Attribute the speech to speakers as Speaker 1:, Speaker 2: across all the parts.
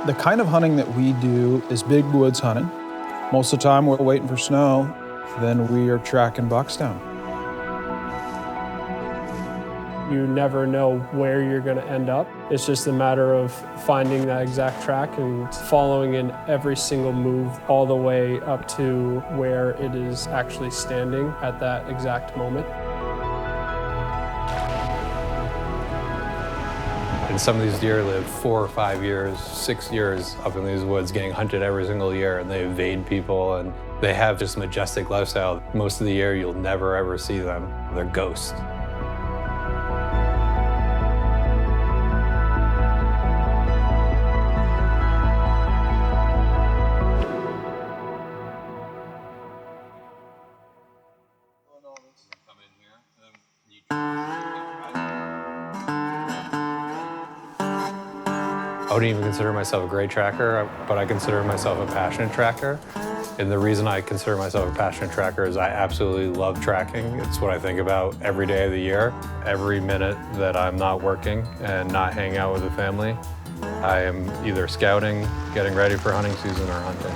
Speaker 1: The kind of hunting that we do is big woods hunting. Most of the time we're waiting for snow, then we are tracking bucks down.
Speaker 2: You never know where you're going to end up. It's just a matter of finding that exact track and following in every single move all the way up to where it is actually standing at that exact moment.
Speaker 3: And some of these deer live 4 or 5 years, 6 years up in these woods getting hunted every single year, and they evade people and they have just majestic lifestyle. Most of the year you'll never ever see them. They're ghosts. I wouldn't even consider myself a great tracker, but I consider myself a passionate tracker. And the reason I consider myself a passionate tracker is I absolutely love tracking. It's what I think about every day of the year. Every minute that I'm not working and not hanging out with the family, I am either scouting, getting ready for hunting season, or hunting.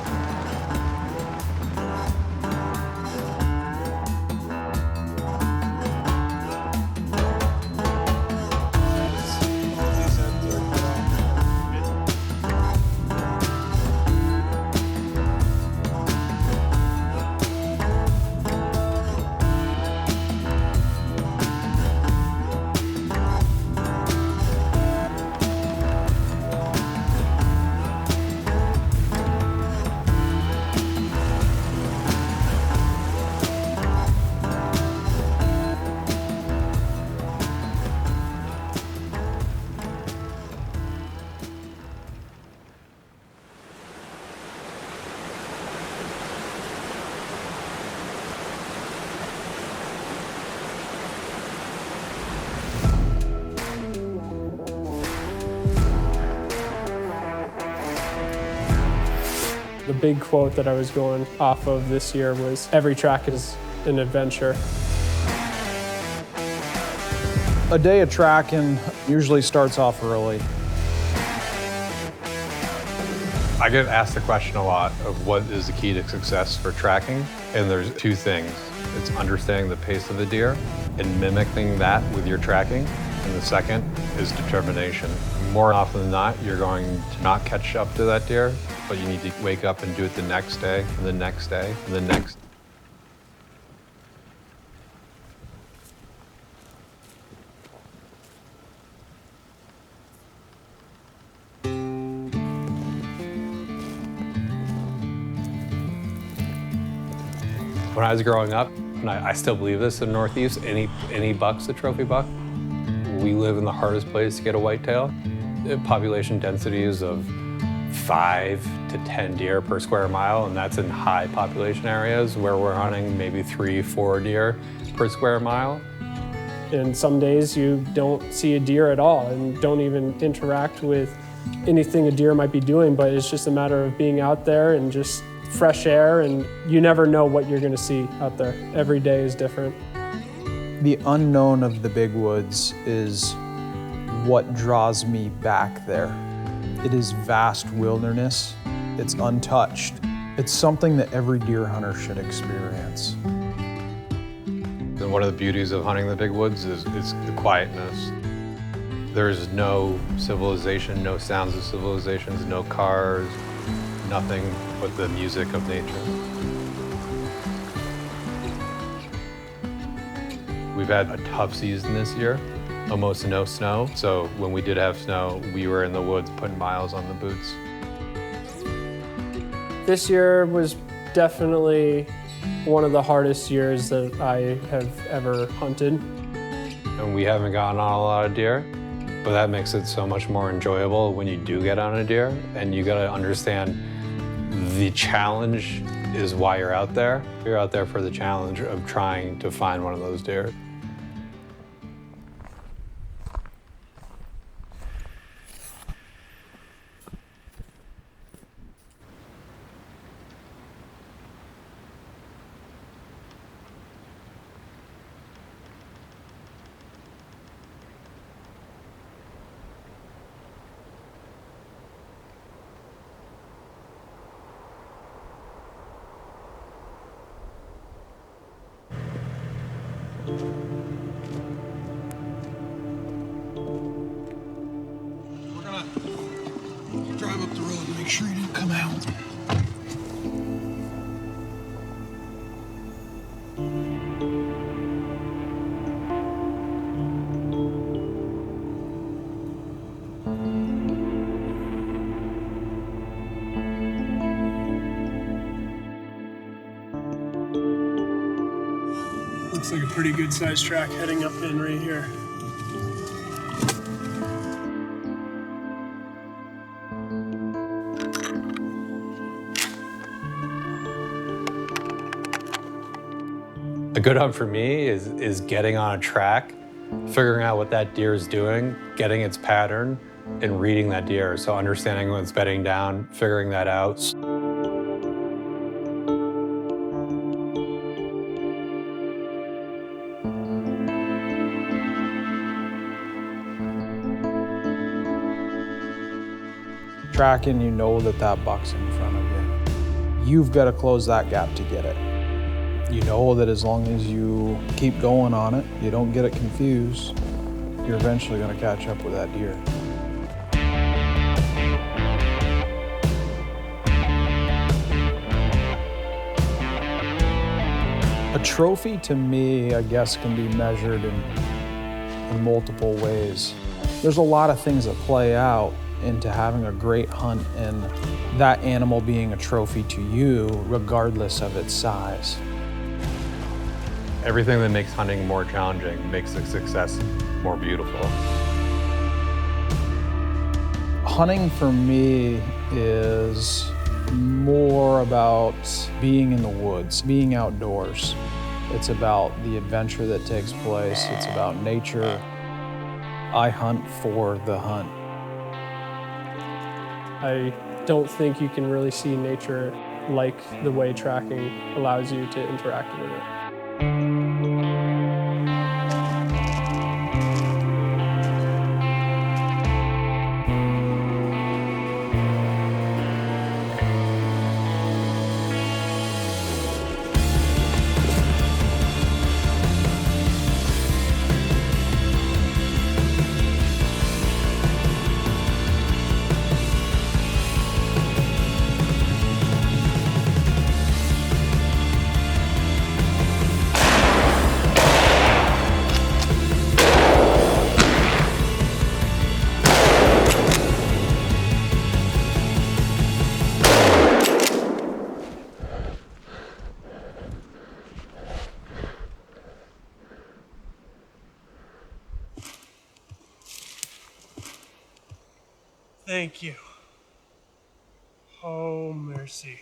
Speaker 2: The big quote that I was going off of this year was, every track is an adventure.
Speaker 1: A day of tracking usually starts off early.
Speaker 3: I get asked the question a lot of what is the key to success for tracking, and there's 2 things. It's understanding the pace of the deer and mimicking that with your tracking, and the second is determination. More often than not, you're going to not catch up to that deer, but you need to wake up and do it the next day, and the next day, and the next. When I was growing up, and I still believe this in the Northeast, any buck's a trophy buck. We live in the hardest place to get a whitetail. Population densities of 5 to 10 deer per square mile, and that's in high population areas where we're hunting maybe 3, 4 deer per square mile.
Speaker 2: And some days you don't see a deer at all and don't even interact with anything a deer might be doing, but it's just a matter of being out there and just fresh air, and you never know what you're gonna see out there. Every day is different.
Speaker 1: The unknown of the big woods is what draws me back there. It is vast wilderness. It's untouched. It's something that every deer hunter should experience.
Speaker 3: And one of the beauties of hunting the big woods is the quietness. There's no civilization, no sounds of civilizations, no cars, nothing but the music of nature. We've had a tough season this year, almost no snow. So when we did have snow, we were in the woods putting miles on the boots.
Speaker 2: This year was definitely one of the hardest years that I have ever hunted.
Speaker 3: And we haven't gotten on a lot of deer, but that makes it so much more enjoyable when you do get on a deer. And you gotta understand the challenge is why you're out there. You're out there for the challenge of trying to find one of those deer.
Speaker 1: sure he didn't come out.
Speaker 2: Looks like a pretty good sized track heading up in right here.
Speaker 3: A good hunt for me is getting on a track, figuring out what that deer is doing, getting its pattern, and reading that deer. So understanding when it's bedding down, figuring that out.
Speaker 1: Tracking, you know that buck's in front of you. You've got to close that gap to get it. You know that as long as you keep going on it, you don't get it confused, you're eventually going to catch up with that deer. A trophy to me, I guess, can be measured in multiple ways. There's a lot of things that play out into having a great hunt and that animal being a trophy to you, regardless of its size.
Speaker 3: Everything that makes hunting more challenging makes the success more beautiful.
Speaker 1: Hunting for me is more about being in the woods, being outdoors. It's about the adventure that takes place. It's about nature. I hunt for the hunt.
Speaker 2: I don't think you can really see nature like the way tracking allows you to interact with it. Thank you. Oh, mercy.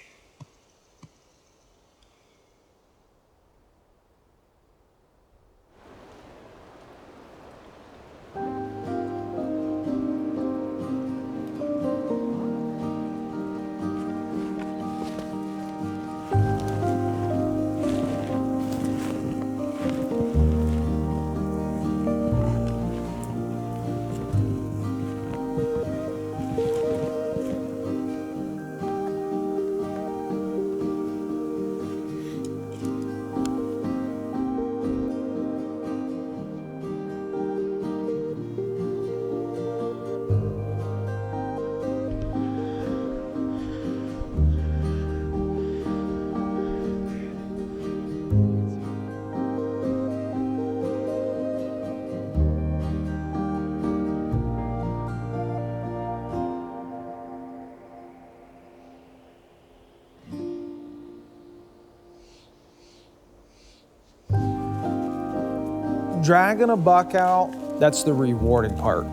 Speaker 1: Dragging a buck out, that's the rewarding part.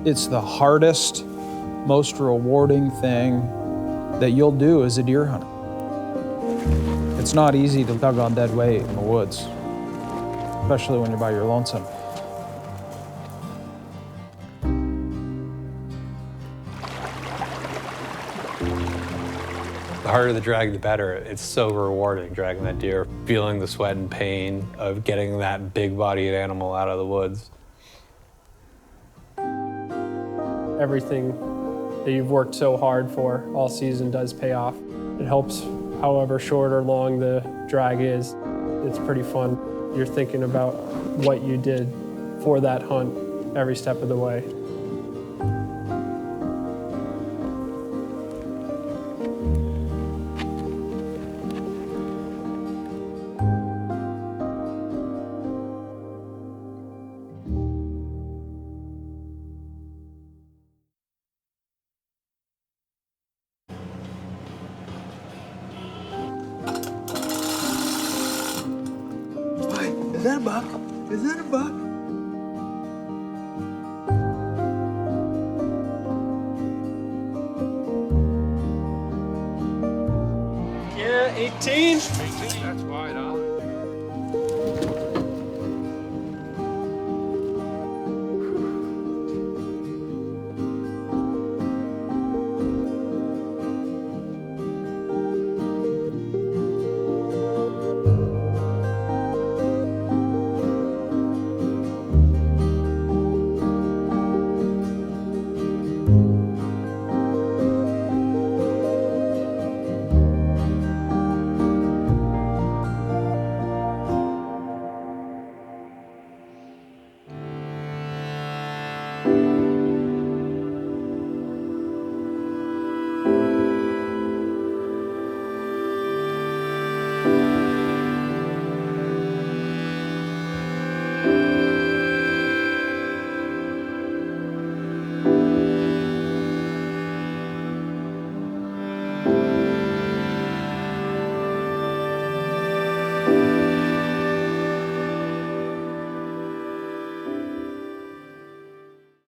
Speaker 1: It's the hardest, most rewarding thing that you'll do as a deer hunter. It's not easy to tug on dead weight in the woods, especially when you're by your lonesome.
Speaker 3: The harder the drag, the better. It's so rewarding, dragging that deer, feeling the sweat and pain of getting that big-bodied animal out of the woods.
Speaker 2: Everything that you've worked so hard for all season does pay off. It helps however short or long the drag is. It's pretty fun. You're thinking about what you did for that hunt every step of the way.
Speaker 4: that a buck? Is that a buck?
Speaker 2: Yeah, 18.